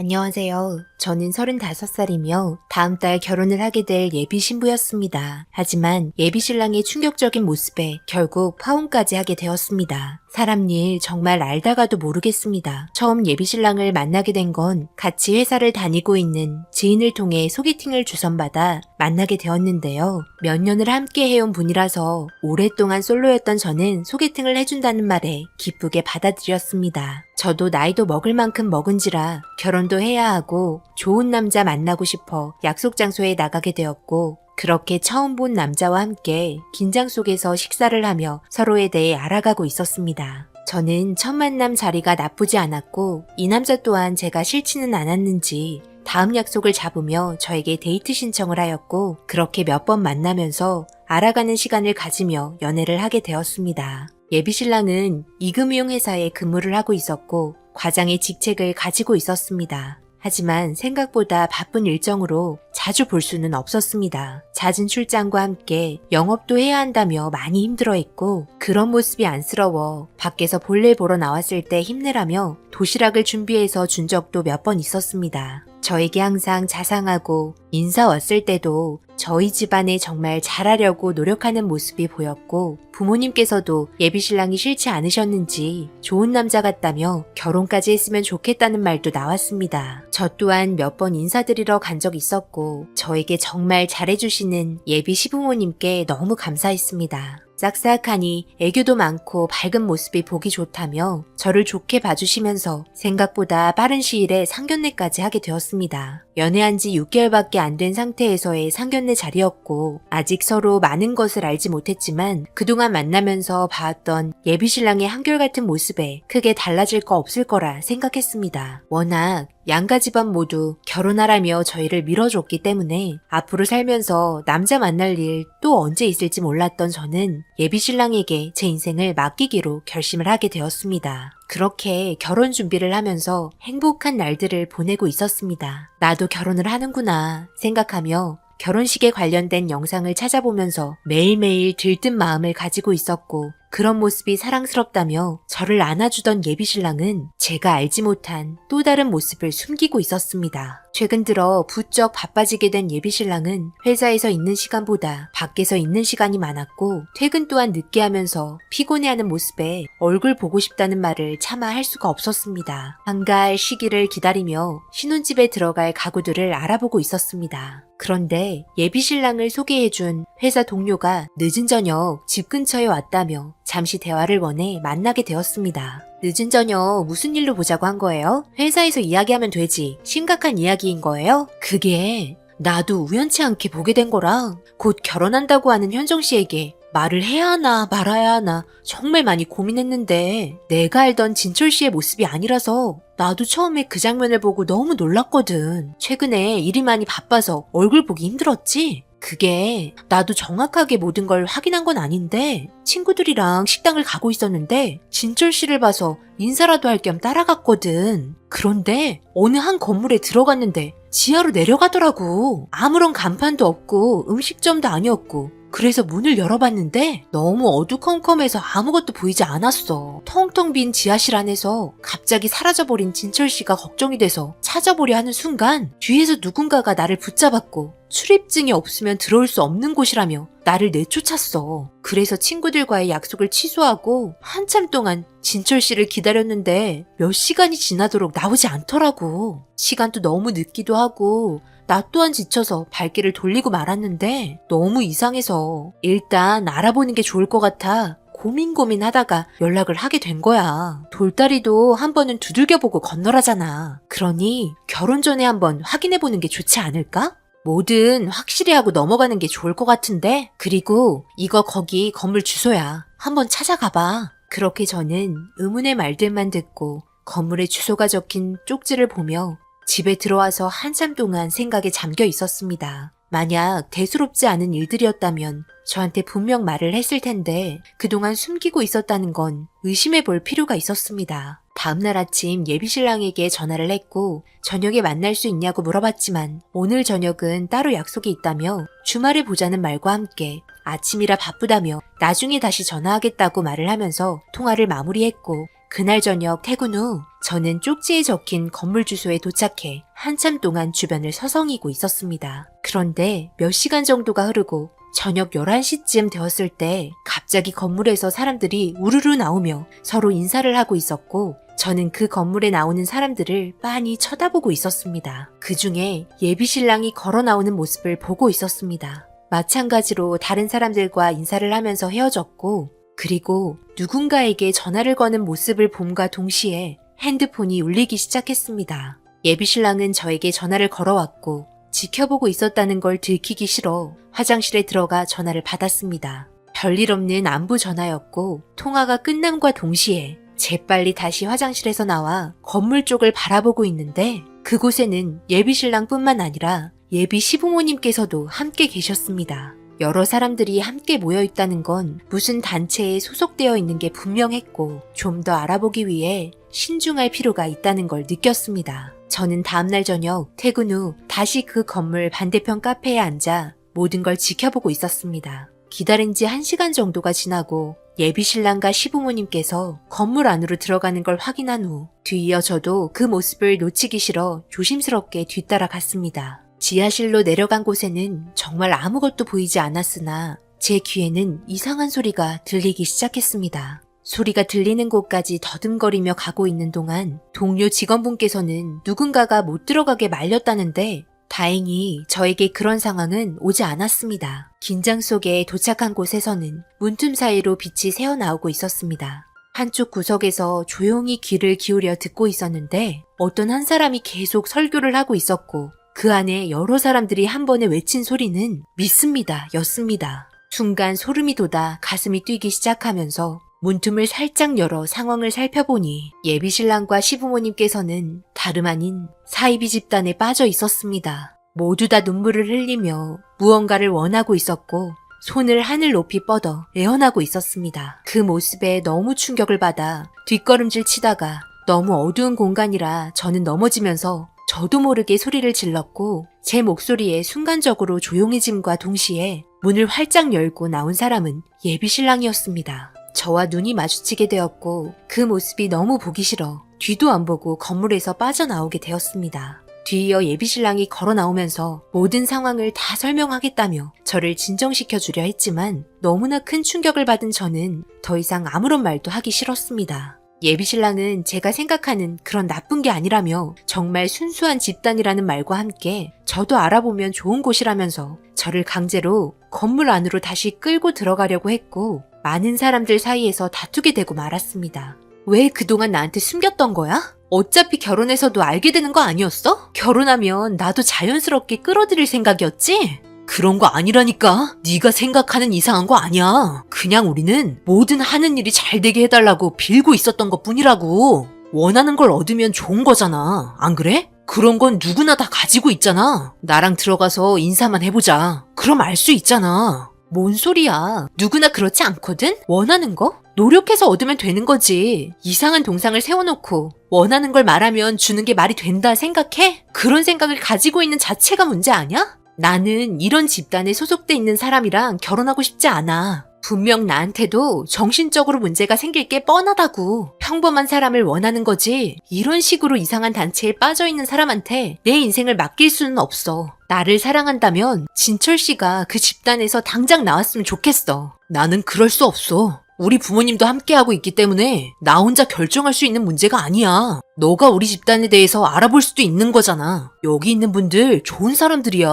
안녕하세요. 저는 35살이며 다음 달 결혼을 하게 될 예비 신부였습니다. 하지만 예비 신랑의 충격적인 모습에 결국 파혼까지 하게 되었습니다. 사람 일 정말 알다가도 모르겠습니다. 처음 예비 신랑을 만나게 된 건 같이 회사를 다니고 있는 지인을 통해 소개팅을 주선받아 만나게 되었는데요. 몇 년을 함께 해온 분이라서 오랫동안 솔로였던 저는 소개팅을 해준다는 말에 기쁘게 받아들였습니다. 저도 나이도 먹을 만큼 먹은지라 결혼도 해야 하고 좋은 남자 만나고 싶어 약속 장소에 나가게 되었고, 그렇게 처음 본 남자와 함께 긴장 속에서 식사를 하며 서로에 대해 알아가고 있었습니다. 저는 첫 만남 자리가 나쁘지 않았고 이 남자 또한 제가 싫지는 않았는지 다음 약속을 잡으며 저에게 데이트 신청을 하였고, 그렇게 몇 번 만나면서 알아가는 시간을 가지며 연애를 하게 되었습니다. 예비 신랑은 이금융 회사에 근무를 하고 있었고 과장의 직책을 가지고 있었습니다. 하지만 생각보다 바쁜 일정으로 자주 볼 수는 없었습니다. 잦은 출장과 함께 영업도 해야 한다며 많이 힘들어했고, 그런 모습이 안쓰러워 밖에서 볼일 보러 나왔을 때 힘내라며 도시락을 준비해서 준 적도 몇 번 있었습니다. 저에게 항상 자상하고 인사 왔을 때도 저희 집안에 정말 잘하려고 노력하는 모습이 보였고, 부모님께서도 예비 신랑이 싫지 않으셨는지 좋은 남자 같다며 결혼까지 했으면 좋겠다는 말도 나왔습니다. 저 또한 몇 번 인사드리러 간 적 있었고 저에게 정말 잘해주시는 예비 시부모님께 너무 감사했습니다. 싹싹하니 애교도 많고 밝은 모습이 보기 좋다며 저를 좋게 봐주시면서 생각보다 빠른 시일에 상견례까지 하게 되었습니다. 연애한 지 6개월밖에 안 된 상태에서의 상견례 자리였고, 아직 서로 많은 것을 알지 못했지만 그동안 만나면서 봐왔던 예비 신랑의 한결같은 모습에 크게 달라질 거 없을 거라 생각했습니다. 워낙 양가 집안 모두 결혼하라며 저희를 밀어줬기 때문에 앞으로 살면서 남자 만날 일 또 언제 있을지 몰랐던 저는 예비 신랑에게 제 인생을 맡기기로 결심을 하게 되었습니다. 그렇게 결혼 준비를 하면서 행복한 날들을 보내고 있었습니다. 나도 결혼을 하는구나 생각하며 결혼식에 관련된 영상을 찾아보면서 매일매일 들뜬 마음을 가지고 있었고, 그런 모습이 사랑스럽다며 저를 안아주던 예비 신랑은 제가 알지 못한 또 다른 모습을 숨기고 있었습니다. 최근 들어 부쩍 바빠지게 된 예비 신랑은 회사에서 있는 시간보다 밖에서 있는 시간이 많았고, 퇴근 또한 늦게 하면서 피곤해하는 모습에 얼굴 보고 싶다는 말을 차마 할 수가 없었습니다. 한가할 시기를 기다리며 신혼집에 들어갈 가구들을 알아보고 있었습니다. 그런데 예비 신랑을 소개해준 회사 동료가 늦은 저녁 집 근처에 왔다며 잠시 대화를 원해 만나게 되었습니다. 늦은 저녁 무슨 일로 보자고 한 거예요? 회사에서 이야기하면 되지. 심각한 이야기인 거예요? 그게 나도 우연치 않게 보게 된 거라 곧 결혼한다고 하는 현정 씨에게 말을 해야 하나 말아야 하나 정말 많이 고민했는데, 내가 알던 진철 씨의 모습이 아니라서 나도 처음에 그 장면을 보고 너무 놀랐거든. 최근에 일이 많이 바빠서 얼굴 보기 힘들었지? 그게 나도 정확하게 모든 걸 확인한 건 아닌데 친구들이랑 식당을 가고 있었는데 진철 씨를 봐서 인사라도 할 겸 따라갔거든. 그런데 어느 한 건물에 들어갔는데 지하로 내려가더라고. 아무런 간판도 없고 음식점도 아니었고, 그래서 문을 열어봤는데 너무 어두컴컴해서 아무것도 보이지 않았어. 텅텅 빈 지하실 안에서 갑자기 사라져버린 진철 씨가 걱정이 돼서 찾아보려 하는 순간 뒤에서 누군가가 나를 붙잡았고, 출입증이 없으면 들어올 수 없는 곳이라며 나를 내쫓았어. 그래서 친구들과의 약속을 취소하고 한참 동안 진철 씨를 기다렸는데 몇 시간이 지나도록 나오지 않더라고. 시간도 너무 늦기도 하고 나 또한 지쳐서 발길을 돌리고 말았는데 너무 이상해서 일단 알아보는 게 좋을 것 같아 고민하다가 연락을 하게 된 거야. 돌다리도 한 번은 두들겨보고 건너라잖아. 그러니 결혼 전에 한번 확인해보는 게 좋지 않을까? 뭐든 확실히 하고 넘어가는 게 좋을 것 같은데? 그리고 이거 거기 건물 주소야. 한번 찾아가봐. 그렇게 저는 의문의 말들만 듣고 건물의 주소가 적힌 쪽지를 보며 집에 들어와서 한참 동안 생각에 잠겨 있었습니다. 만약 대수롭지 않은 일들이었다면 저한테 분명 말을 했을 텐데 그동안 숨기고 있었다는 건 의심해 볼 필요가 있었습니다. 다음날 아침 예비 신랑에게 전화를 했고 저녁에 만날 수 있냐고 물어봤지만 오늘 저녁은 따로 약속이 있다며 주말에 보자는 말과 함께 아침이라 바쁘다며 나중에 다시 전화하겠다고 말을 하면서 통화를 마무리했고, 그날 저녁 퇴근 후 저는 쪽지에 적힌 건물 주소에 도착해 한참 동안 주변을 서성이고 있었습니다. 그런데 몇 시간 정도가 흐르고 저녁 11시쯤 되었을 때 갑자기 건물에서 사람들이 우르르 나오며 서로 인사를 하고 있었고 저는 그 건물에 나오는 사람들을 빤히 쳐다보고 있었습니다. 그 중에 예비신랑이 걸어 나오는 모습을 보고 있었습니다. 마찬가지로 다른 사람들과 인사를 하면서 헤어졌고 그리고 누군가에게 전화를 거는 모습을 봄과 동시에 핸드폰이 울리기 시작했습니다. 예비신랑은 저에게 전화를 걸어왔고 지켜보고 있었다는 걸 들키기 싫어 화장실에 들어가 전화를 받았습니다. 별일 없는 안부 전화였고 통화가 끝남과 동시에 재빨리 다시 화장실에서 나와 건물 쪽을 바라보고 있는데 그곳에는 예비신랑뿐만 아니라 예비 시부모님께서도 함께 계셨습니다. 여러 사람들이 함께 모여 있다는 건 무슨 단체에 소속되어 있는 게 분명했고 좀 더 알아보기 위해 신중할 필요가 있다는 걸 느꼈습니다. 저는 다음날 저녁 퇴근 후 다시 그 건물 반대편 카페에 앉아 모든 걸 지켜보고 있었습니다. 기다린 지 1시간 정도가 지나고 예비신랑과 시부모님께서 건물 안으로 들어가는 걸 확인한 후 뒤이어 저도 그 모습을 놓치기 싫어 조심스럽게 뒤따라 갔습니다. 지하실로 내려간 곳에는 정말 아무것도 보이지 않았으나 제 귀에는 이상한 소리가 들리기 시작했습니다. 소리가 들리는 곳까지 더듬거리며 가고 있는 동안 동료 직원분께서는 누군가가 못 들어가게 말렸다는데 다행히 저에게 그런 상황은 오지 않았습니다. 긴장 속에 도착한 곳에서는 문틈 사이로 빛이 새어나오고 있었습니다. 한쪽 구석에서 조용히 귀를 기울여 듣고 있었는데 어떤 한 사람이 계속 설교를 하고 있었고 그 안에 여러 사람들이 한 번에 외친 소리는 믿습니다 였습니다. 순간 소름이 돋아 가슴이 뛰기 시작하면서 문틈을 살짝 열어 상황을 살펴보니 예비신랑과 시부모님께서는 다름 아닌 사이비 집단에 빠져 있었습니다. 모두 다 눈물을 흘리며 무언가를 원하고 있었고 손을 하늘 높이 뻗어 애원하고 있었습니다. 그 모습에 너무 충격을 받아 뒷걸음질 치다가 너무 어두운 공간이라 저는 넘어지면서 저도 모르게 소리를 질렀고 제 목소리에 순간적으로 조용해짐과 동시에 문을 활짝 열고 나온 사람은 예비신랑이었습니다. 저와 눈이 마주치게 되었고 그 모습이 너무 보기 싫어 뒤도 안 보고 건물에서 빠져나오게 되었습니다. 뒤이어 예비신랑이 걸어 나오면서 모든 상황을 다 설명하겠다며 저를 진정시켜 주려 했지만 너무나 큰 충격을 받은 저는 더 이상 아무런 말도 하기 싫었습니다. 예비신랑은 제가 생각하는 그런 나쁜 게 아니라며 정말 순수한 집단이라는 말과 함께 저도 알아보면 좋은 곳이라면서 저를 강제로 건물 안으로 다시 끌고 들어가려고 했고 많은 사람들 사이에서 다투게 되고 말았습니다. 왜 그동안 나한테 숨겼던 거야? 어차피 결혼해서도 알게 되는 거 아니었어? 결혼하면 나도 자연스럽게 끌어들일 생각이었지? 그런 거 아니라니까. 네가 생각하는 이상한 거 아니야. 그냥 우리는 뭐든 하는 일이 잘 되게 해달라고 빌고 있었던 것뿐이라고. 원하는 걸 얻으면 좋은 거잖아. 안 그래? 그런 건 누구나 다 가지고 있잖아. 나랑 들어가서 인사만 해보자. 그럼 알 수 있잖아. 뭔 소리야. 누구나 그렇지 않거든? 원하는 거? 노력해서 얻으면 되는 거지. 이상한 동상을 세워놓고 원하는 걸 말하면 주는 게 말이 된다 생각해? 그런 생각을 가지고 있는 자체가 문제 아니야? 나는 이런 집단에 소속돼 있는 사람이랑 결혼하고 싶지 않아. 분명 나한테도 정신적으로 문제가 생길 게 뻔하다고. 평범한 사람을 원하는 거지 이런 식으로 이상한 단체에 빠져있는 사람한테 내 인생을 맡길 수는 없어. 나를 사랑한다면 진철 씨가 그 집단에서 당장 나왔으면 좋겠어. 나는 그럴 수 없어. 우리 부모님도 함께하고 있기 때문에 나 혼자 결정할 수 있는 문제가 아니야. 너가 우리 집단에 대해서 알아볼 수도 있는 거잖아. 여기 있는 분들 좋은 사람들이야.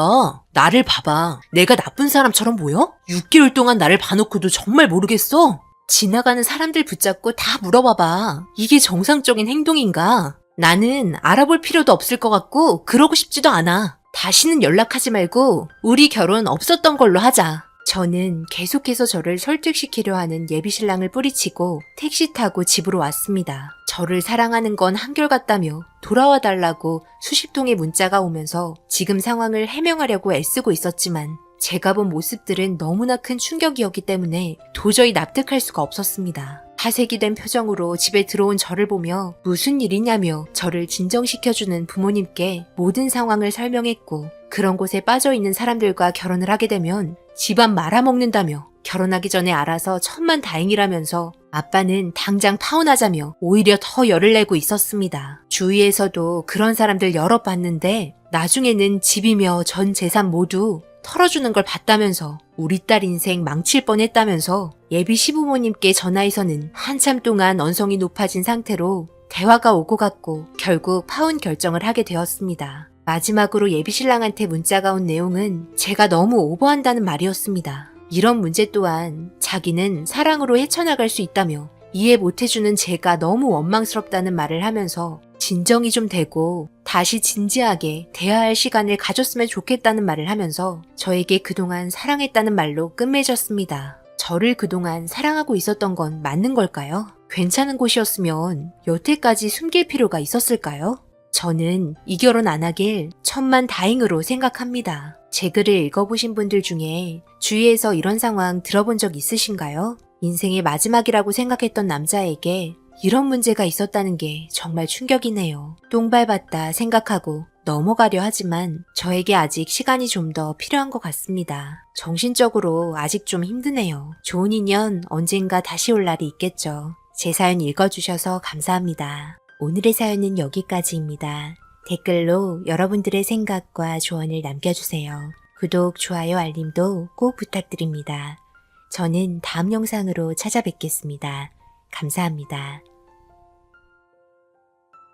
나를 봐봐. 내가 나쁜 사람처럼 보여? 6개월 동안 나를 봐놓고도 정말 모르겠어? 지나가는 사람들 붙잡고 다 물어봐봐. 이게 정상적인 행동인가? 나는 알아볼 필요도 없을 것 같고 그러고 싶지도 않아. 다시는 연락하지 말고 우리 결혼 없었던 걸로 하자. 저는 계속해서 저를 설득시키려 하는 예비신랑을 뿌리치고 택시 타고 집으로 왔습니다. 저를 사랑하는 건 한결같다며 돌아와 달라고 수십 통의 문자가 오면서 지금 상황을 해명하려고 애쓰고 있었지만 제가 본 모습들은 너무나 큰 충격이었기 때문에 도저히 납득할 수가 없었습니다. 하색이 된 표정으로 집에 들어온 저를 보며 무슨 일이냐며 저를 진정시켜주는 부모님께 모든 상황을 설명했고 그런 곳에 빠져있는 사람들과 결혼을 하게 되면 집안 말아먹는다며 결혼하기 전에 알아서 천만 다행이라면서 아빠는 당장 파혼하자며 오히려 더 열을 내고 있었습니다. 주위에서도 그런 사람들 여러 봤는데 나중에는 집이며 전 재산 모두 털어주는 걸 봤다면서 우리 딸 인생 망칠 뻔했다면서 예비 시부모님께 전화해서는 한참 동안 언성이 높아진 상태로 대화가 오고 갔고 결국 파혼 결정을 하게 되었습니다. 마지막으로 예비 신랑한테 문자가 온 내용은 제가 너무 오버한다는 말이었습니다. 이런 문제 또한 자기는 사랑으로 헤쳐나갈 수 있다며 이해 못해주는 제가 너무 원망스럽다는 말을 하면서 진정이 좀 되고 다시 진지하게 대화할 시간을 가졌으면 좋겠다는 말을 하면서 저에게 그동안 사랑했다는 말로 끝맺었습니다. 저를 그동안 사랑하고 있었던 건 맞는 걸까요? 괜찮은 곳이었으면 여태까지 숨길 필요가 있었을까요? 저는 이 결혼 안 하길 천만 다행으로 생각합니다. 제 글을 읽어보신 분들 중에 주위에서 이런 상황 들어본 적 있으신가요? 인생의 마지막이라고 생각했던 남자에게 이런 문제가 있었다는 게 정말 충격이네요. 똥 밟았다 생각하고 넘어가려 하지만 저에게 아직 시간이 좀 더 필요한 것 같습니다. 정신적으로 아직 좀 힘드네요. 좋은 인연 언젠가 다시 올 날이 있겠죠. 제 사연 읽어주셔서 감사합니다. 오늘의 사연은 여기까지입니다. 댓글로 여러분들의 생각과 조언을 남겨주세요. 구독, 좋아요, 알림도 꼭 부탁드립니다. 저는 다음 영상으로 찾아뵙겠습니다. 감사합니다.